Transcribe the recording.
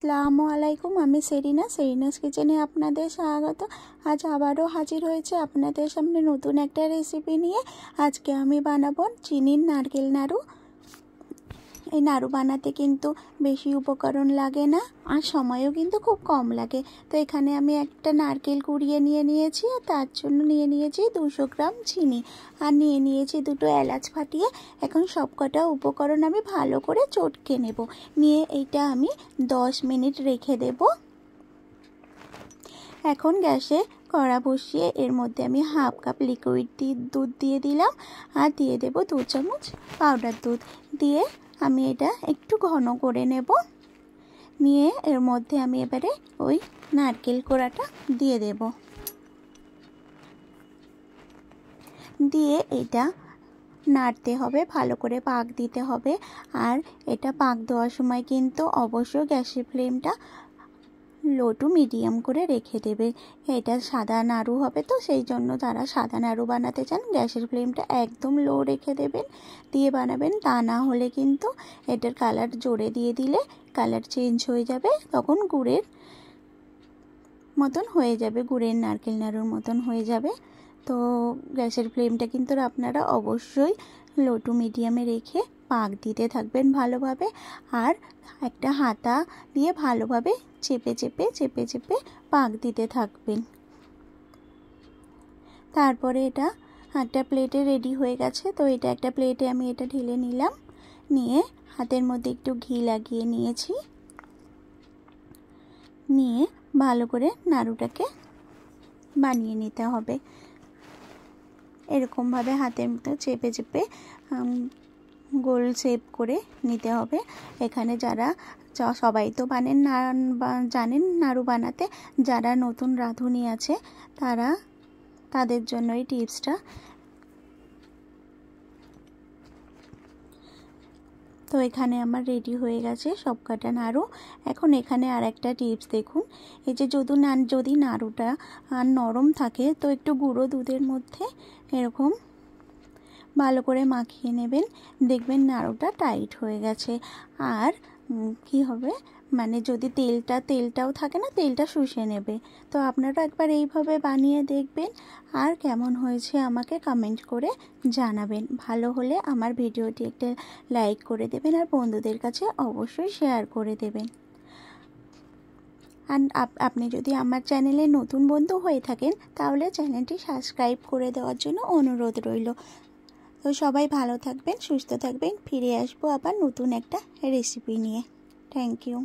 আসসালামু আলাইকুম, আমি সেরিনাস কিচেনে আপনাদের স্বাগত। আজ আবারও হাজির হয়েছে আপনাদের সামনে নতুন একটা রেসিপি নিয়ে। আজকে আমি বানাবো চিনির নারকেল নাড়ু। এই নাড়ু বানাতে কিন্তু বেশি উপকরণ লাগে না আর সময়ও কিন্তু খুব কম লাগে। তো এখানে আমি একটা নারকেল কুড়িয়ে নিয়েছি আর তার জন্য নিয়ে নিয়েছি 200 গ্রাম চিনি আর নিয়ে নিয়েছি 2টো এলাচ ফাটিয়ে। এখন সবকটা উপকরণ আমি ভালো করে চটকে নেব। নিয়ে এইটা আমি 10 মিনিট রেখে দেব। এখন গ্যাসে কড়া বসিয়ে এর মধ্যে আমি হাফ কাপ লিকুইড দুধ দিয়ে দিলাম আর দিয়ে দেব 2 চামচ পাউডার দুধ দিয়ে আমি এটা একটু ঘন করে নেব। নিয়ে এর মধ্যে আমি এবারে ওই নারকেল কোড়াটা দিয়ে দেব, দিয়ে এটা নাড়তে হবে, ভালো করে পাক দিতে হবে। আর এটা পাক দেওয়ার সময় কিন্তু অবশ্যই গ্যাসের ফ্লেমটা লো টু মিডিয়াম করে রেখে দেবে। এটা সাদা নাড়ু হবে, তো সেই জন্য যারা সাদা নাড়ু বানাতে চান গ্যাসের ফ্লেমটা একদম লো রেখে দেবেন, দিয়ে বানাবেন। তা না হলে কিন্তু এটার কালার জোরে দিয়ে দিলে কালার চেঞ্জ হয়ে যাবে, তখন গুড়ের মতন হয়ে যাবে, গুড়ের নারকেল নাড়ুর মতন হয়ে যাবে। তো গ্যাসের ফ্লেমটা কিন্তু আপনারা অবশ্যই লো টু মিডিয়ামে রেখে পাক দিতে থাকবেন ভালোভাবে। আর একটা হাতা দিয়ে ভালোভাবে চেপে চেপে পাক দিতে থাকবেন। তারপরে এটা একটা প্লেটে রেডি হয়ে গেছে। তো এটা একটা প্লেটে আমি এটা ঢেলে নিলাম, নিয়ে হাতের মধ্যে একটু ঘি লাগিয়ে নিয়েছি। নিয়ে ভালো করে নাড়ুটাকে বানিয়ে নিতে হবে। এরকমভাবে হাতের মধ্যে চেপে গোল শেপ করে নিতে হবে। এখানে যারা সবাই তো জানেন নাড়ু বানাতে, যারা নতুন রাঁধুনি আছে তাদের জন্য এই টিপসটা। তো এখানে আমার রেডি হয়ে গেছে সবকটা নাড়ু। এখন এখানে আর একটা টিপস দেখুন, এই যে যদি নাড়ুটা নরম থাকে তো একটু গুঁড়ো দুধের মধ্যে এরকম ভালো করে মাখিয়ে নেবেন, দেখবেন নাড়ুটা টাইট হয়ে গেছে। আর কি হবে, মানে যদি তেলটাও থাকে না, তেলটা শুষে নেবে। তো আপনারা একবার এইভাবে বানিয়ে দেখবেন, আর কেমন হয়েছে আমাকে কমেন্ট করে জানাবেন। ভালো হলে আমার ভিডিওটি একটা লাইক করে দেবেন আর বন্ধুদের কাছে অবশ্যই শেয়ার করে দেবেন। আর আপনি যদি আমার চ্যানেলে নতুন বন্ধু হয়ে থাকেন তাহলে চ্যানেলটি সাবস্ক্রাইব করে দেওয়ার জন্য অনুরোধ রইল। তো সবাই ভালো থাকবেন, সুস্থ থাকবেন। ফিরে আসবো আবার নতুন একটা রেসিপি নিয়ে। Thank you.